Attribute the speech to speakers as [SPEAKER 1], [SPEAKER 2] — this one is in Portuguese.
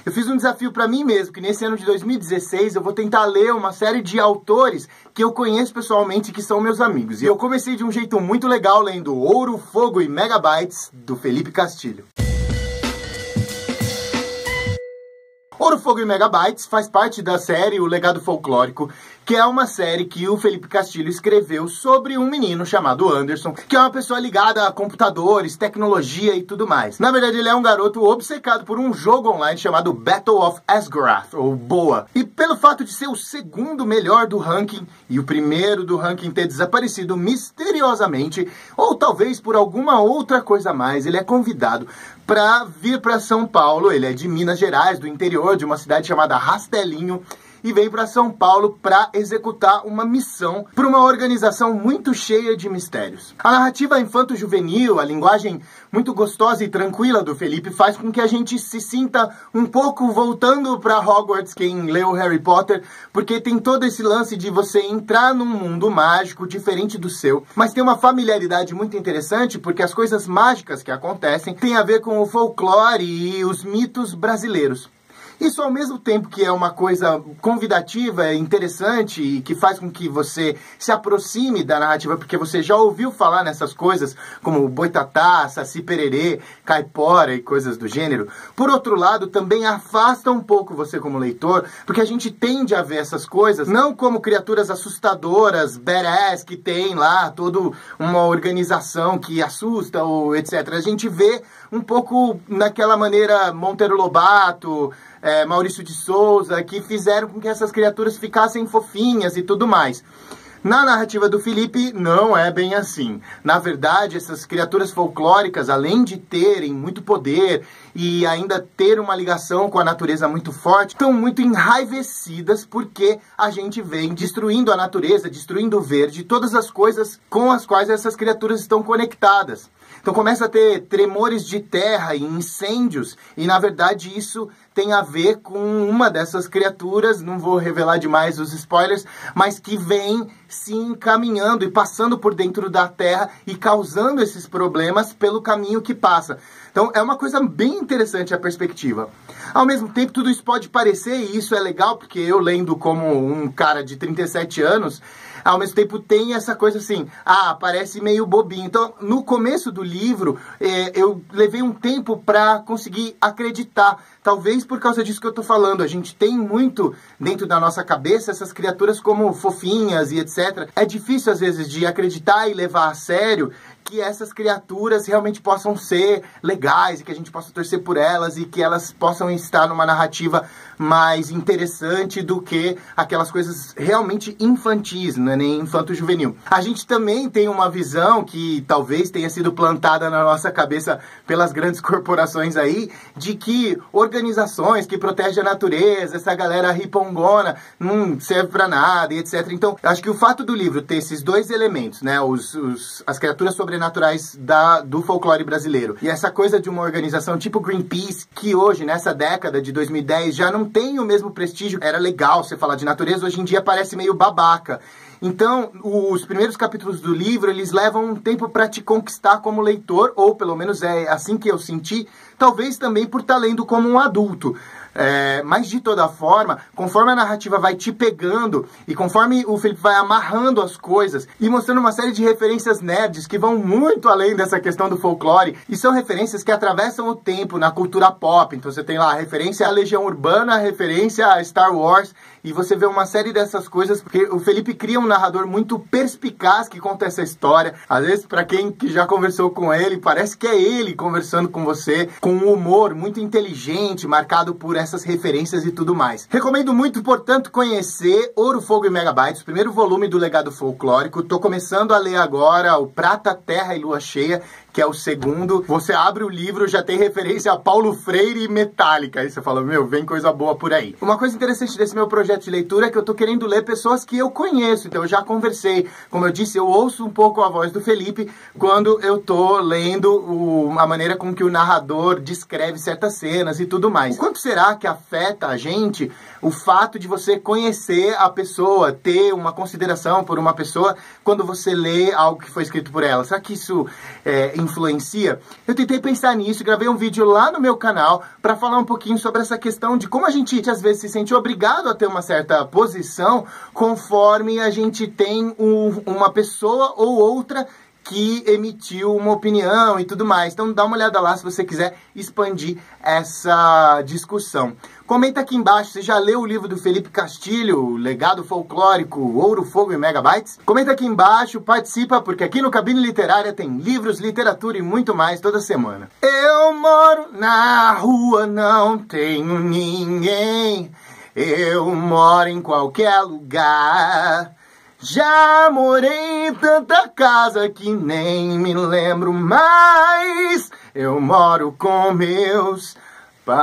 [SPEAKER 1] Eu fiz um desafio pra mim mesmo, que nesse ano de 2016 eu vou tentar ler uma série de autores que eu conheço pessoalmente, que são meus amigos. E eu comecei de um jeito muito legal lendo Ouro, Fogo e Megabytes, do Felipe Castilho. Ouro, Fogo e Megabytes faz parte da série O Legado Folclórico, que é uma série que o Felipe Castilho escreveu sobre um menino chamado Anderson, que é uma pessoa ligada a computadores, tecnologia e tudo mais. Na verdade, ele é um garoto obcecado por um jogo online chamado Battle of Asgarath, ou BOA. E pelo fato de ser o segundo melhor do ranking e o primeiro do ranking ter desaparecido misteriosamente, ou talvez por alguma outra coisa a mais, ele é convidado para vir para São Paulo. Ele é de Minas Gerais, do interior de uma cidade chamada Rastelinho, e vem para São Paulo para executar uma missão para uma organização muito cheia de mistérios. A narrativa infanto-juvenil, a linguagem muito gostosa e tranquila do Felipe faz com que a gente se sinta um pouco voltando para Hogwarts, quem leu Harry Potter, porque tem todo esse lance de você entrar num mundo mágico diferente do seu, mas tem uma familiaridade muito interessante porque as coisas mágicas que acontecem têm a ver com o folclore e os mitos brasileiros. Isso, ao mesmo tempo que é uma coisa convidativa, interessante e que faz com que você se aproxime da narrativa, porque você já ouviu falar nessas coisas como boitatá, saci pererê, caipora e coisas do gênero. Por outro lado, também afasta um pouco você como leitor, porque a gente tende a ver essas coisas não como criaturas assustadoras, badass, que tem lá toda uma organização que assusta ou etc. A gente vê um pouco naquela maneira Monteiro Lobato, Maurício de Souza, que fizeram com que essas criaturas ficassem fofinhas e tudo mais. Na narrativa do Felipe, não é bem assim. Na verdade, essas criaturas folclóricas, além de terem muito poder e ainda ter uma ligação com a natureza muito forte, estão muito enraivecidas porque a gente vem destruindo a natureza, destruindo o verde, todas as coisas com as quais essas criaturas estão conectadas. Então começa a ter tremores de terra e incêndios, e na verdade isso tem a ver com uma dessas criaturas, não vou revelar demais os spoilers, mas que vem se encaminhando e passando por dentro da terra e causando esses problemas pelo caminho que passa. Então é uma coisa bem interessante a perspectiva. Ao mesmo tempo, tudo isso pode parecer, e isso é legal, porque eu lendo como um cara de 37 anos, ao mesmo tempo tem essa coisa assim, parece meio bobinho. Então, no começo do livro, eu levei um tempo para conseguir acreditar. Talvez por causa disso que eu tô falando. A gente tem muito dentro da nossa cabeça essas criaturas como fofinhas e etc. É difícil, às vezes, de acreditar e levar a sério que essas criaturas realmente possam ser legais e que a gente possa torcer por elas e que elas possam estar numa narrativa mais interessante do que aquelas coisas realmente infantis, não é nem infanto-juvenil. A gente também tem uma visão que talvez tenha sido plantada na nossa cabeça pelas grandes corporações aí, de que organizações que protegem a natureza, essa galera ripongona, não serve pra nada e etc. Então, eu acho que o fato do livro ter esses dois elementos, né, as criaturas sobrenaturais do folclore brasileiro, e essa coisa de uma organização tipo Greenpeace, que hoje, nessa década de 2010, já não tem o mesmo prestígio. Era legal você falar de natureza, hoje em dia parece meio babaca. Então, os primeiros capítulos do livro, eles levam um tempo para te conquistar como leitor, ou pelo menos é assim que eu senti, talvez também por estar lendo como um adulto. Mas de toda forma, conforme a narrativa vai te pegando e conforme o Felipe vai amarrando as coisas e mostrando uma série de referências nerds que vão muito além dessa questão do folclore, e são referências que atravessam o tempo na cultura pop. Então você tem lá a referência à Legião Urbana, a referência a Star Wars, e você vê uma série dessas coisas, porque o Felipe cria um narrador muito perspicaz que conta essa história. Às vezes, para quem que já conversou com ele, parece que é ele conversando com você, com um humor muito inteligente, marcado por essas referências e tudo mais. Recomendo muito, portanto, conhecer Ouro, Fogo e Megabytes, o primeiro volume do Legado Folclórico. Tô começando a ler agora o Prata, Terra e Lua Cheia, que é o segundo. Você abre o livro, já tem referência a Paulo Freire e Metallica. Aí você fala, meu, vem coisa boa por aí. Uma coisa interessante desse meu projeto de leitura é que eu tô querendo ler pessoas que eu conheço, então eu já conversei. Como eu disse, eu ouço um pouco a voz do Felipe quando eu tô lendo a maneira com que o narrador descreve certas cenas e tudo mais. O quanto será que afeta a gente o fato de você conhecer a pessoa, ter uma consideração por uma pessoa quando você lê algo que foi escrito por ela? Será que isso influencia, eu tentei pensar nisso, gravei um vídeo lá no meu canal para falar um pouquinho sobre essa questão de como a gente às vezes se sente obrigado a ter uma certa posição conforme a gente tem uma pessoa ou outra que emitiu uma opinião e tudo mais. Então dá uma olhada lá se você quiser expandir essa discussão. Comenta aqui embaixo, você já leu o livro do Felipe Castilho, Legado Folclórico, Ouro, Fogo e Megabytes? Comenta aqui embaixo, participa, porque aqui no Cabine Literária tem livros, literatura e muito mais toda semana. Eu moro na rua, não tenho ninguém. Eu moro em qualquer lugar. Já morei em tanta casa que nem me lembro mais. Eu moro com meus pais.